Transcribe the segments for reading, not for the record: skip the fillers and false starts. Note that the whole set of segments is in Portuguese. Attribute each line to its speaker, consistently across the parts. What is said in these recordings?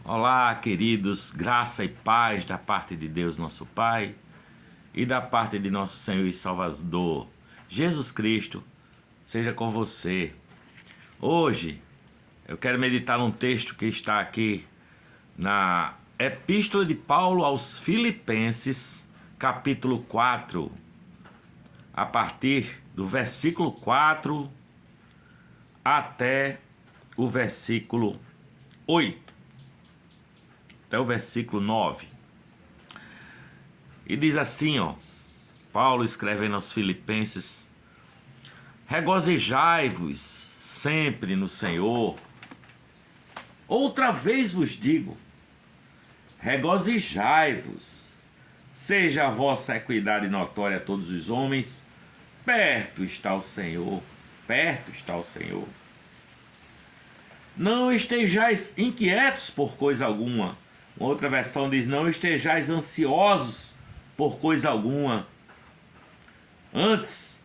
Speaker 1: Olá, queridos, graça e paz da parte de Deus, nosso Pai, e da parte de nosso Senhor e Salvador, Jesus Cristo, seja com você. Hoje, eu quero meditar num texto que está aqui na Epístola de Paulo aos Filipenses, capítulo 4, a partir do versículo 4 até o versículo 8. Até o versículo 9. E diz assim, Paulo escrevendo aos Filipenses: regozijai-vos sempre no Senhor. Outra vez vos digo, regozijai-vos. Seja a vossa equidade notória a todos os homens, perto está o Senhor, perto está o Senhor. Não estejais inquietos por coisa alguma. Uma outra versão diz: não estejais ansiosos por coisa alguma. Antes,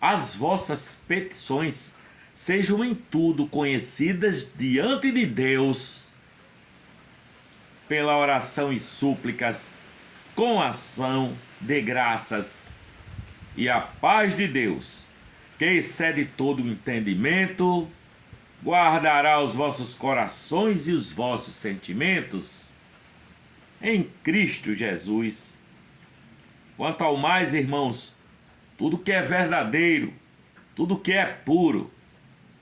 Speaker 1: as vossas petições sejam em tudo conhecidas diante de Deus, pela oração e súplicas, com ação de graças. E a paz de Deus, que excede todo o entendimento, guardará os vossos corações e os vossos sentimentos em Cristo Jesus. Quanto ao mais, irmãos, tudo que é verdadeiro, tudo que é puro,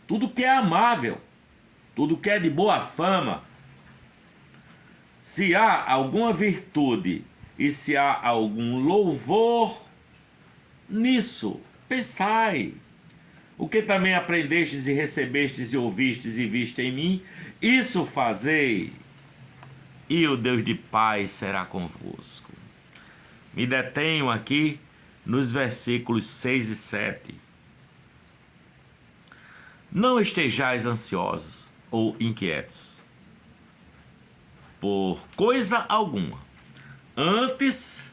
Speaker 1: tudo que é amável, tudo que é de boa fama, se há alguma virtude e se há algum louvor, nisso pensai. O que também aprendestes e recebestes e ouvistes e viste em mim, isso fazei, e o Deus de paz será convosco. Me detenho aqui nos versículos 6 e 7. Não estejais ansiosos ou inquietos por coisa alguma. Antes,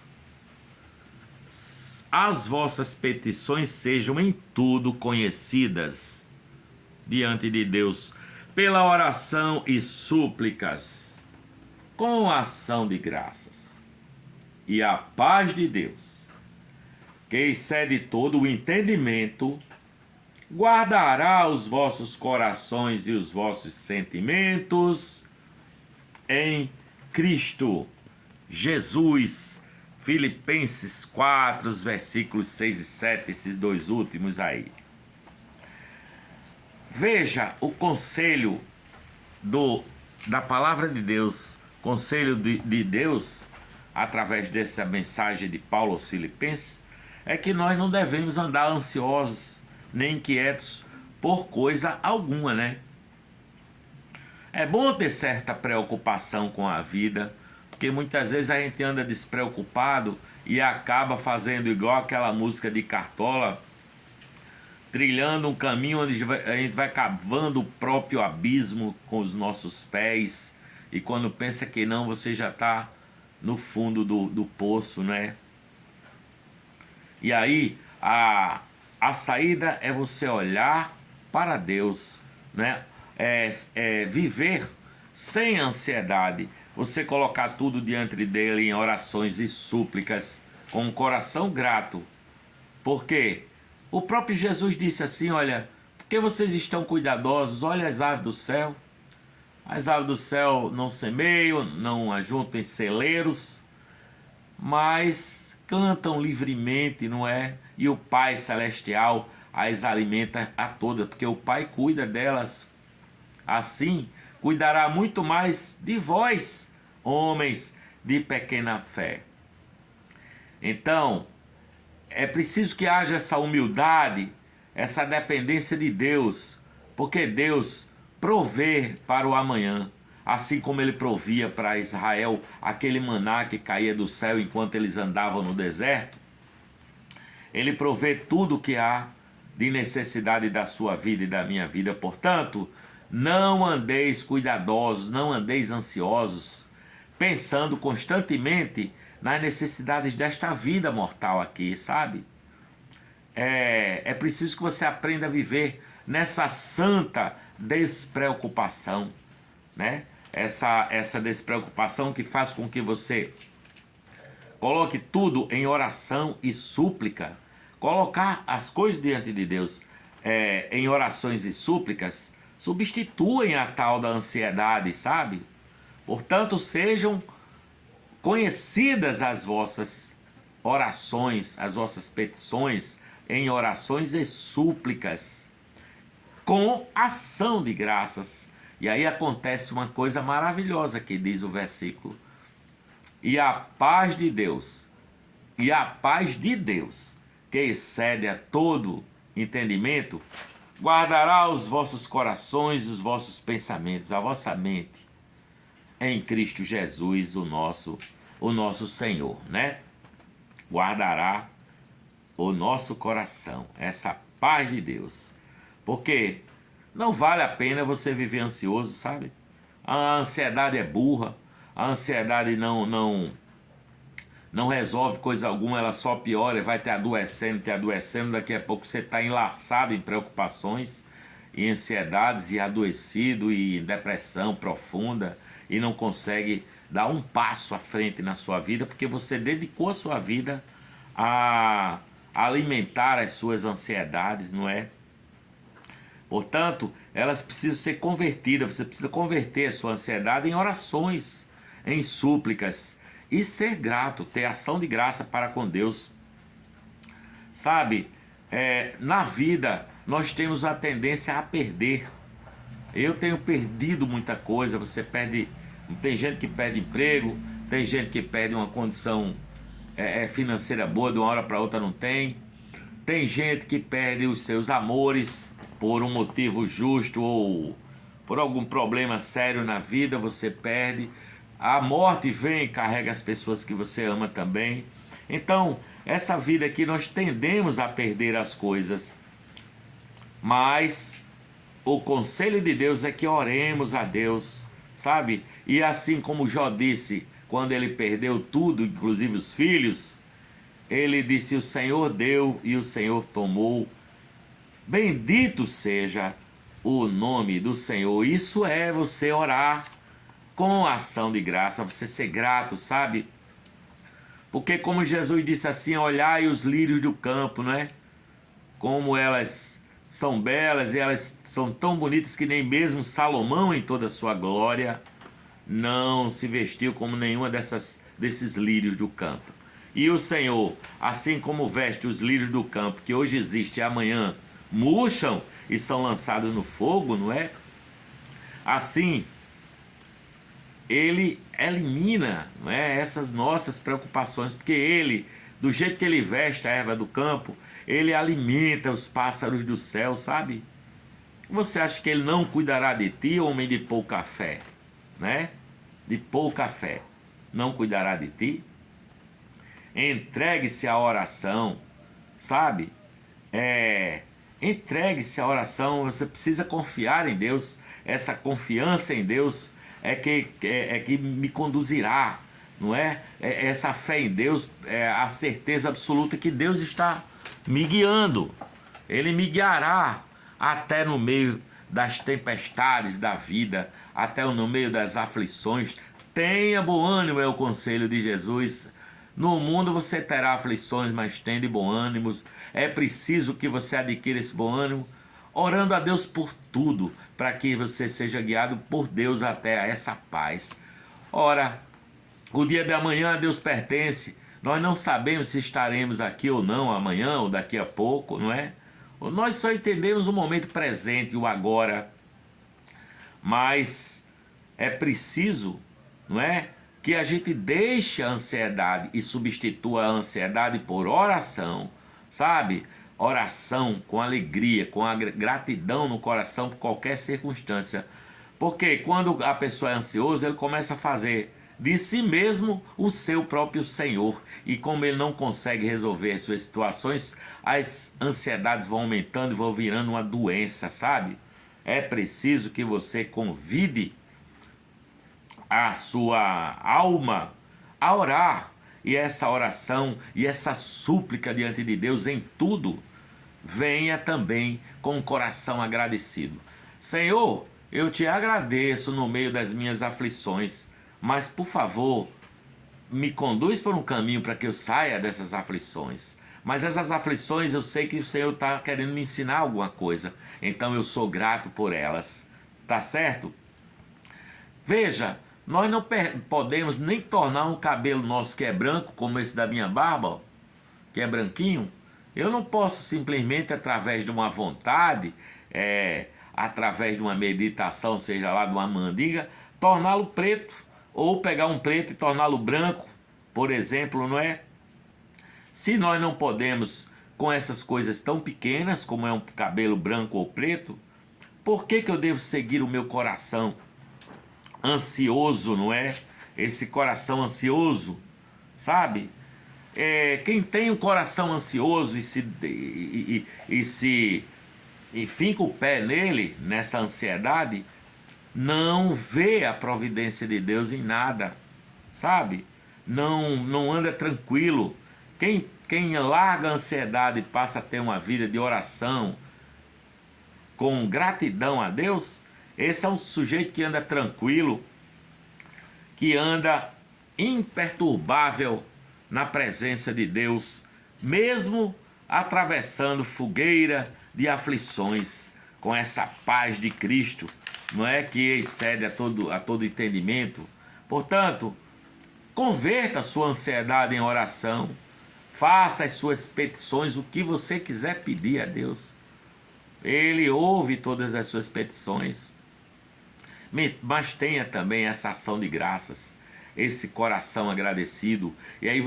Speaker 1: as vossas petições sejam em tudo conhecidas diante de Deus, pela oração e súplicas, com ação de graças. E a paz de Deus, que excede todo o entendimento, guardará os vossos corações e os vossos sentimentos em Cristo Jesus. Filipenses 4, os versículos 6 e 7, esses dois últimos aí. Veja o conselho da palavra de Deus, conselho de Deus, através dessa mensagem de Paulo aos Filipenses, é que nós não devemos andar ansiosos nem inquietos por coisa alguma, né? É bom ter certa preocupação com a vida, porque muitas vezes a gente anda despreocupado e acaba fazendo igual aquela música de Cartola, trilhando um caminho onde a gente vai cavando o próprio abismo com os nossos pés, e quando pensa que não, você já está no fundo do poço, né? E aí a saída é você olhar para Deus, né? Viver sem ansiedade, você colocar tudo diante dele em orações e súplicas, com um coração grato. Porque o próprio Jesus disse assim: olha, porque vocês estão cuidadosos, olha as aves do céu. As aves do céu não semeiam, não ajuntam em celeiros, mas cantam livremente, não é? E o Pai Celestial as alimenta a todas, porque o Pai cuida delas. Assim, cuidará muito mais de vós, homens de pequena fé. Então, é preciso que haja essa humildade, essa dependência de Deus, porque Deus provê para o amanhã, assim como ele provia para Israel aquele maná que caía do céu enquanto eles andavam no deserto. Ele provê tudo o que há de necessidade da sua vida e da minha vida. Portanto, não andeis cuidadosos, não andeis ansiosos, pensando constantemente nas necessidades desta vida mortal aqui, sabe? É preciso que você aprenda a viver nessa santa despreocupação, né? essa despreocupação que faz com que você coloque tudo em oração e súplica. Colocar as coisas diante de Deus em orações e súplicas substituem a tal da ansiedade, sabe? Portanto, sejam conhecidas as vossas orações, as vossas petições em orações e súplicas, com ação de graças. E aí acontece uma coisa maravilhosa que diz o versículo. E a paz de Deus, que excede a todo entendimento, guardará os vossos corações e os vossos pensamentos, a vossa mente, em Cristo Jesus, o nosso Senhor, né? Guardará o nosso coração, essa paz de Deus. Porque não vale a pena você viver ansioso, sabe? A ansiedade é burra, a ansiedade não resolve coisa alguma, ela só piora, vai te adoecendo, daqui a pouco você está enlaçado em preocupações, em ansiedades, e adoecido, e em depressão profunda, e não consegue dar um passo à frente na sua vida, porque você dedicou a sua vida a alimentar as suas ansiedades, não é? Portanto, elas precisam ser convertidas, você precisa converter a sua ansiedade em orações, em súplicas, e ser grato, ter ação de graça para com Deus. Sabe, na vida nós temos a tendência a perder. Eu tenho perdido muita coisa, você perde, tem gente que perde emprego, tem gente que perde uma condição financeira boa, de uma hora para outra não tem. Tem gente que perde os seus amores por um motivo justo ou por algum problema sério na vida, você perde. A morte vem e carrega as pessoas que você ama também. Então, essa vida aqui nós tendemos a perder as coisas. Mas o conselho de Deus é que oremos a Deus, sabe? E assim como Jó disse, quando ele perdeu tudo, inclusive os filhos, ele disse: o Senhor deu e o Senhor tomou. Bendito seja o nome do Senhor. Isso é você orar com ação de graça, você ser grato, sabe? Porque como Jesus disse assim, olhai os lírios do campo, não é? Como elas são belas e elas são tão bonitas que nem mesmo Salomão, em toda a sua glória, não se vestiu como nenhuma desses lírios do campo. E o Senhor, assim como veste os lírios do campo, que hoje existe e amanhã murcham e são lançados no fogo, não é? Assim, Ele elimina, não é, essas nossas preocupações, porque Ele, do jeito que Ele veste a erva do campo, Ele alimenta os pássaros do céu, sabe? Você acha que Ele não cuidará de ti, homem de pouca fé, né? De pouca fé, não cuidará de ti? Entregue-se à oração, sabe? Entregue-se à oração, você precisa confiar em Deus. Essa confiança em Deus é que me conduzirá, não é? Essa fé em Deus é a certeza absoluta que Deus está me guiando. Ele me guiará até no meio das tempestades da vida, até no meio das aflições. Tenha bom ânimo, é o conselho de Jesus. No mundo você terá aflições, mas tende bom ânimo. É preciso que você adquira esse bom ânimo, orando a Deus por tudo, para que você seja guiado por Deus até a essa paz. Ora, o dia de amanhã a Deus pertence. Nós não sabemos se estaremos aqui ou não amanhã ou daqui a pouco, não é? Nós só entendemos o momento presente, o agora. Mas é preciso, não é, que a gente deixe a ansiedade e substitua a ansiedade por oração, sabe? Oração com alegria, com a gratidão no coração por qualquer circunstância. Porque quando a pessoa é ansiosa, ele começa a fazer de si mesmo o seu próprio Senhor. E como ele não consegue resolver as suas situações, as ansiedades vão aumentando e vão virando uma doença, sabe? É preciso que você convide a sua alma a orar. E essa oração e essa súplica diante de Deus em tudo, venha também com o coração agradecido. Senhor, eu te agradeço no meio das minhas aflições, mas por favor, me conduz por um caminho para que eu saia dessas aflições. Mas essas aflições eu sei que o Senhor está querendo me ensinar alguma coisa, então eu sou grato por elas, tá certo? Veja, nós não podemos nem tornar um cabelo nosso que é branco, como esse da minha barba, ó, que é branquinho. Eu não posso simplesmente, através de uma vontade, através de uma meditação, seja lá de uma mandinga, torná-lo preto, ou pegar um preto e torná-lo branco, por exemplo, não é? Se nós não podemos com essas coisas tão pequenas, como é um cabelo branco ou preto, por que que eu devo seguir o meu coração ansioso, não é? Esse coração ansioso, sabe? Quem tem um coração ansioso e finca o pé nele, nessa ansiedade, não vê a providência de Deus em nada, sabe? Não anda tranquilo. Quem larga a ansiedade e passa a ter uma vida de oração com gratidão a Deus, esse é um sujeito que anda tranquilo, que anda imperturbável na presença de Deus, mesmo atravessando fogueira de aflições, com essa paz de Cristo, não é, que excede a todo entendimento. Portanto, converta a sua ansiedade em oração, faça as suas petições, o que você quiser pedir a Deus. Ele ouve todas as suas petições, mas tenha também essa ação de graças, esse coração agradecido, e aí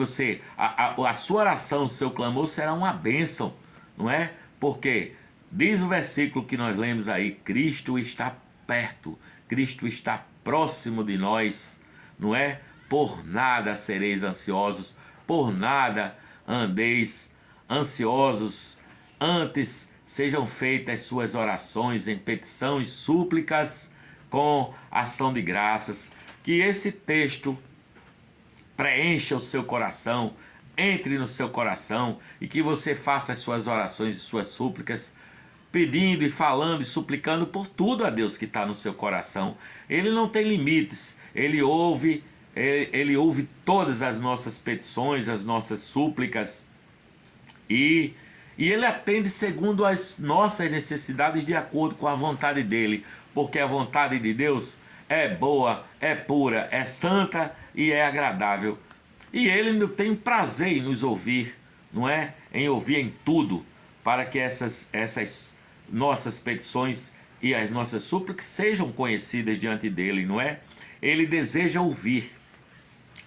Speaker 1: a sua oração, o seu clamor será uma bênção, não é? Porque diz o versículo que nós lemos aí, Cristo está perto, Cristo está próximo de nós, não é? Por nada sereis ansiosos, por nada andeis ansiosos, antes sejam feitas suas orações em petição e súplicas com ação de graças. Que esse texto preencha o seu coração, entre no seu coração e que você faça as suas orações e suas súplicas, pedindo e falando e suplicando por tudo a Deus que está no seu coração. Ele não tem limites, ele ouve todas as nossas petições, as nossas súplicas, e ele atende segundo as nossas necessidades, de acordo com a vontade dele, porque a vontade de Deus é boa, é pura, é santa e é agradável. E ele tem prazer em nos ouvir, não é? Em ouvir em tudo, para que essas nossas petições e as nossas súplicas sejam conhecidas diante dele, não é? Ele deseja ouvir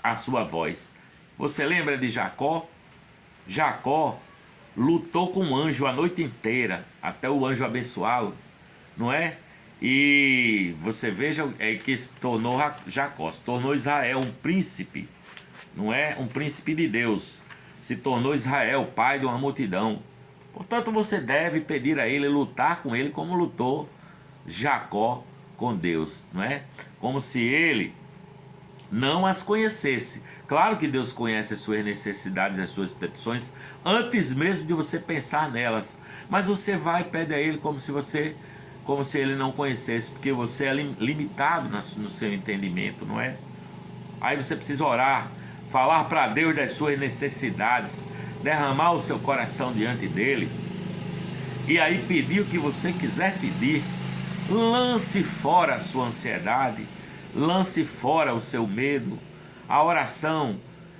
Speaker 1: a sua voz. Você lembra de Jacó? Jacó lutou com o anjo a noite inteira, até o anjo abençoá-lo, não é? E você veja que se tornou Jacó, se tornou Israel um príncipe, não é? Um príncipe de Deus, se tornou Israel, pai de uma multidão. Portanto, você deve pedir a ele, lutar com ele como lutou Jacó com Deus, não é? Como se ele não as conhecesse. Claro que Deus conhece as suas necessidades, as suas petições, antes mesmo de você pensar nelas. Mas você vai e pede a ele como se ele não conhecesse, porque você é limitado no seu entendimento, não é? Aí você precisa orar, falar para Deus das suas necessidades, derramar o seu coração diante dele, e aí pedir o que você quiser pedir. Lance fora a sua ansiedade, lance fora o seu medo. A oração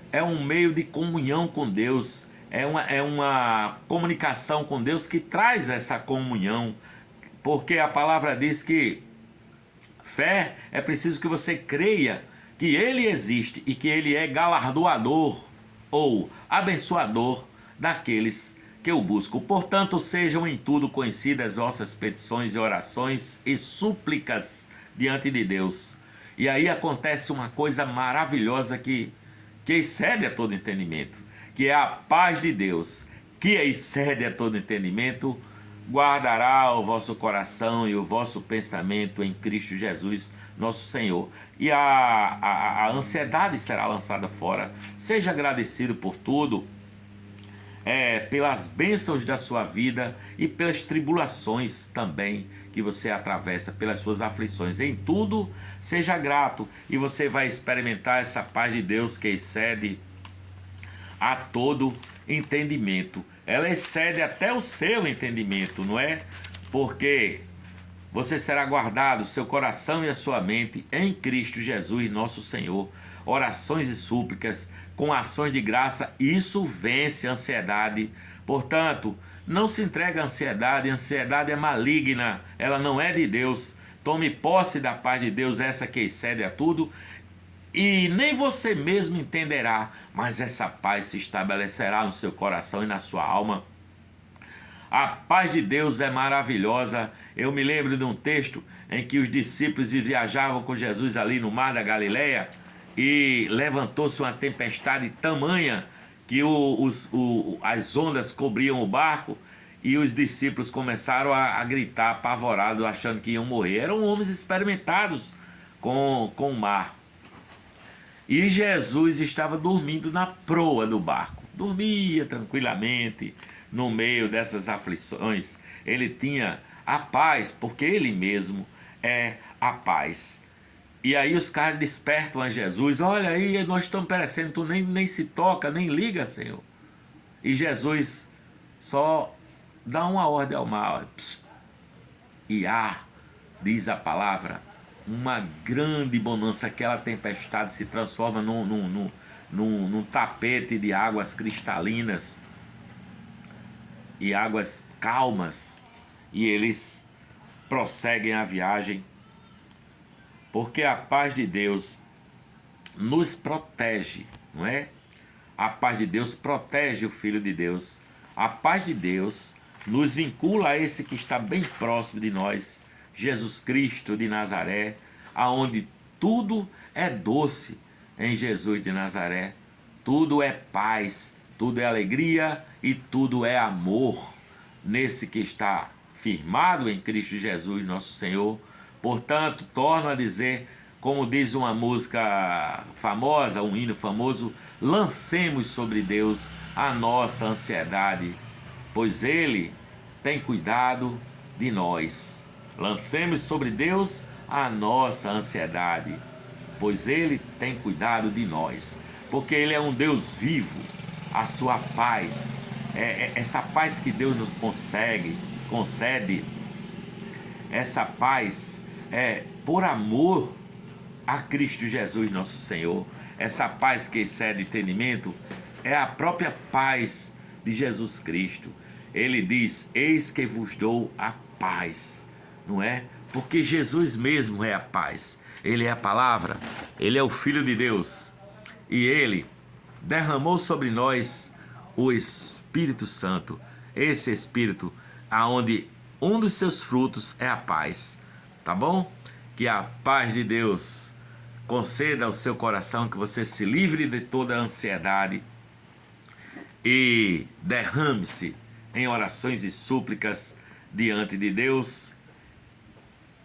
Speaker 1: é um meio de comunhão com Deus, é uma comunicação com Deus que traz essa comunhão, porque a palavra diz que fé é preciso que você creia que Ele existe e que Ele é galardoador ou abençoador daqueles que o buscam. Portanto, sejam em tudo conhecidas vossas petições e orações e súplicas diante de Deus. E aí acontece uma coisa maravilhosa que excede a todo entendimento, que é a paz de Deus, que excede a todo entendimento, guardará o vosso coração e o vosso pensamento em Cristo Jesus, nosso Senhor. E a ansiedade será lançada fora. Seja agradecido por tudo, pelas bênçãos da sua vida e pelas tribulações também que você atravessa, pelas suas aflições. Em tudo, seja grato e você vai experimentar essa paz de Deus que excede a todo entendimento. Ela excede até o seu entendimento, não é? Porque você será guardado, seu coração e a sua mente, em Cristo Jesus, nosso Senhor. Orações e súplicas, com ações de graça, isso vence a ansiedade. Portanto, não se entregue à ansiedade, a ansiedade é maligna, ela não é de Deus. Tome posse da paz de Deus, essa que excede a tudo, e nem você mesmo entenderá, mas essa paz se estabelecerá no seu coração e na sua alma. A paz de Deus é maravilhosa. Eu me lembro de um texto em que os discípulos viajavam com Jesus ali no mar da Galileia e levantou-se uma tempestade tamanha que as ondas cobriam o barco e os discípulos começaram a gritar apavorados, achando que iam morrer. Eram homens experimentados com o mar. E Jesus estava dormindo na proa do barco. Dormia tranquilamente no meio dessas aflições. Ele tinha a paz, porque ele mesmo é a paz. E aí os caras despertam a Jesus. Olha aí, nós estamos perecendo, tu nem se toca, nem liga, Senhor. E Jesus só dá uma ordem ao mar. Psst, e diz a palavra, uma grande bonança. Aquela tempestade se transforma num tapete de águas cristalinas e águas calmas, e eles prosseguem a viagem, porque a paz de Deus nos protege, não é? A paz de Deus protege o Filho de Deus. A paz de Deus nos vincula a esse que está bem próximo de nós, Jesus Cristo de Nazaré, aonde tudo é doce em Jesus de Nazaré. Tudo é paz, tudo é alegria e tudo é amor nesse que está firmado em Cristo Jesus, nosso Senhor. Portanto, torno a dizer, como diz uma música famosa, um hino famoso, lancemos sobre Deus a nossa ansiedade, pois Ele tem cuidado de nós. Lancemos sobre Deus a nossa ansiedade, pois Ele tem cuidado de nós. Porque Ele é um Deus vivo, a sua paz, essa paz que Deus nos concede, essa paz é por amor a Cristo Jesus, nosso Senhor. Essa paz que excede entendimento é a própria paz de Jesus Cristo. Ele diz, eis que vos dou a paz, não é? Porque Jesus mesmo é a paz. Ele é a palavra, Ele é o Filho de Deus. E Ele derramou sobre nós o Espírito Santo. Esse Espírito, aonde um dos seus frutos é a paz. Tá bom? Que a paz de Deus conceda ao seu coração, que você se livre de toda a ansiedade e derrame-se em orações e súplicas diante de Deus,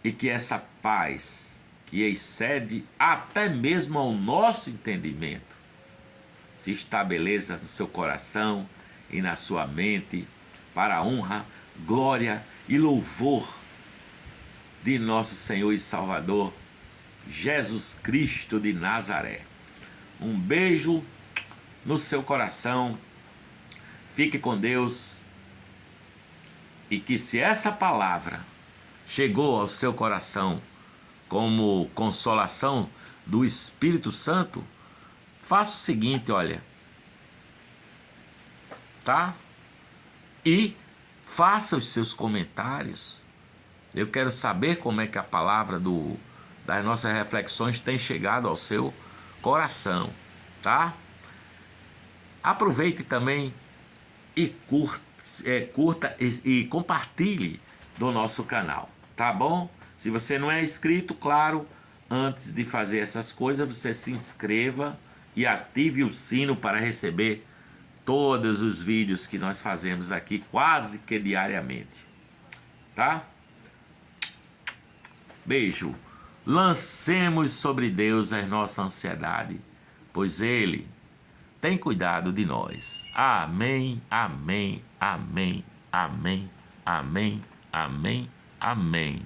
Speaker 1: e que essa paz, que excede até mesmo ao nosso entendimento, se estabeleça no seu coração e na sua mente, para a honra, glória e louvor de nosso Senhor e Salvador, Jesus Cristo de Nazaré. Um beijo no seu coração, fique com Deus, e que se essa palavra chegou ao seu coração como consolação do Espírito Santo, faça o seguinte, olha, tá? E faça os seus comentários. Eu quero saber como é que a palavra das nossas reflexões tem chegado ao seu coração, tá? Aproveite também e curta e compartilhe do nosso canal, tá bom? Se você não é inscrito, claro, antes de fazer essas coisas, você se inscreva e ative o sino para receber todos os vídeos que nós fazemos aqui quase que diariamente, tá? Beijo. Lancemos sobre Deus a nossa ansiedade, pois Ele tem cuidado de nós. Amém, amém, amém, amém, amém, amém, Amém.